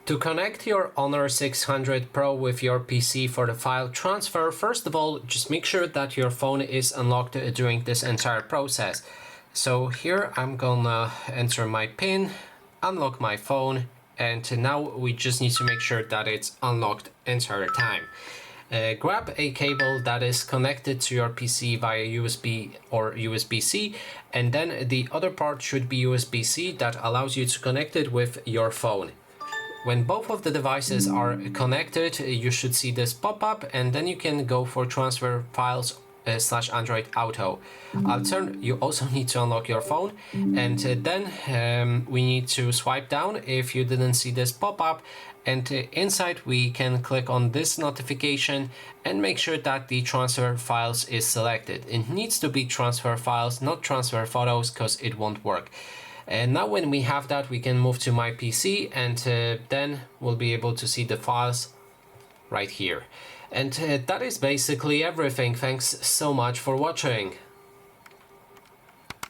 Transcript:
To connect your Honor 600 Pro with your PC for the file transfer, first of all, just make sure that your phone is unlocked during this entire process. So here I'm gonna enter my PIN, unlock my phone, and now we just need to make sure that it's unlocked entire time. Grab a cable that is connected to your PC via USB or USB-C, and then the other part should be USB-C that allows you to connect it with your phone. When both of the devices are connected, you should see this pop up, and then you can go for transfer files / Android Auto. You also need to unlock your phone, and then we need to swipe down if you didn't see this pop up, and inside we can click on this notification and make sure that the transfer files is selected. It needs to be transfer files, not transfer photos, because it won't work. And now when we have that, we can move to my PC, and then we'll be able to see the files right here. And that is basically everything. Thanks so much for watching.